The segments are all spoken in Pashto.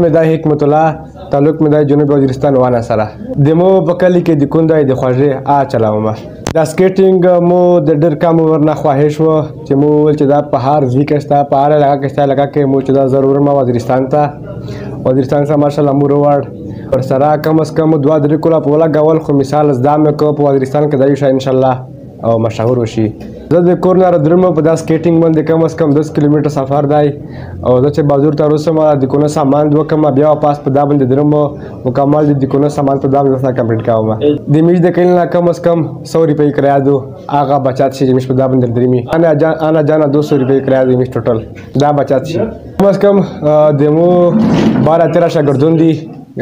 مې د حکمت الله تعلق مې د جنوب وزیرستان وانه سره د مو په کلی کې د کوندای د خوږې چلاومه دا سکیټینګ مو د ډېر کم عمر نه خواهش و چې مو ویل چې دا په هر ځای کې شته په هر علاقه کې شته لکه کې مو چې دا ضرور ما وزیرستان ته ماشاءالله مو وروړ ورسره کم از کم 2-3 کوله په ولګول خو مثال زده مې کو په وزیرستان کې دا یو شی انشاءالله او مشهور وشي زه د کور نه درم په دا سکیټینګ باندې کم از کم 10 کیلومتر سفر دی او زه چې بازور ته روسم د کونه سامان وکم بیا واپس په دا باندې درم مکمل د کونه سامان په دا باندې سره کمپلیټ کوم د میج د کله کم از کم 100 روپۍ کرایه دو هغه بچات شي چې په دا باندې درمي انا جانا 200 روپۍ کرایه دی میج ټوټل دا بچات شي کم از کم د مو 12-13 شاګردون دي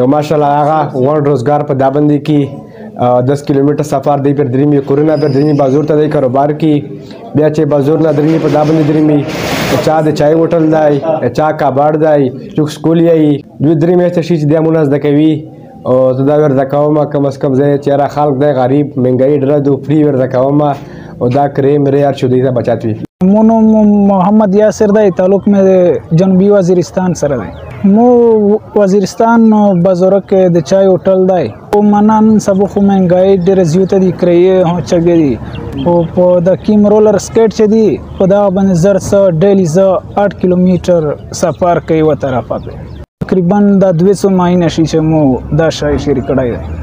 یو ماشاءالله هغه ور روزګار په دا باندې کې 10 کیلومتر سفر دی پر درمی کورونا پر درمی بازور ته دی کاروبار کی بیا چې بازور نه درمی په دا باندې درمی چا د چای هوټل دی چا کباړ دی چې سکول یې دوی درمی ته شي د مونږ د کوي او دا ور د کوم کم از کم زه چې را خلک دی غریب منګای ډره دو فری ور د کوم او دا کریم ریار شو دی ته بچاتوي مونو محمد یاسر دی تعلق مې جنوبي وزیرستان سره دی مو وزیرستان بازورک د چای هوټل دی او منان سبو خو منګای ډېر زیاته دي کرایې هو چګري او په د کیم رولر سکیټ چې دی په دا باندې زر سره ډیلی ز 8 کیلومتر سفر کوي و طرفه تقریبا د 200 ماینه شي چې مو دا شای شری کړای دی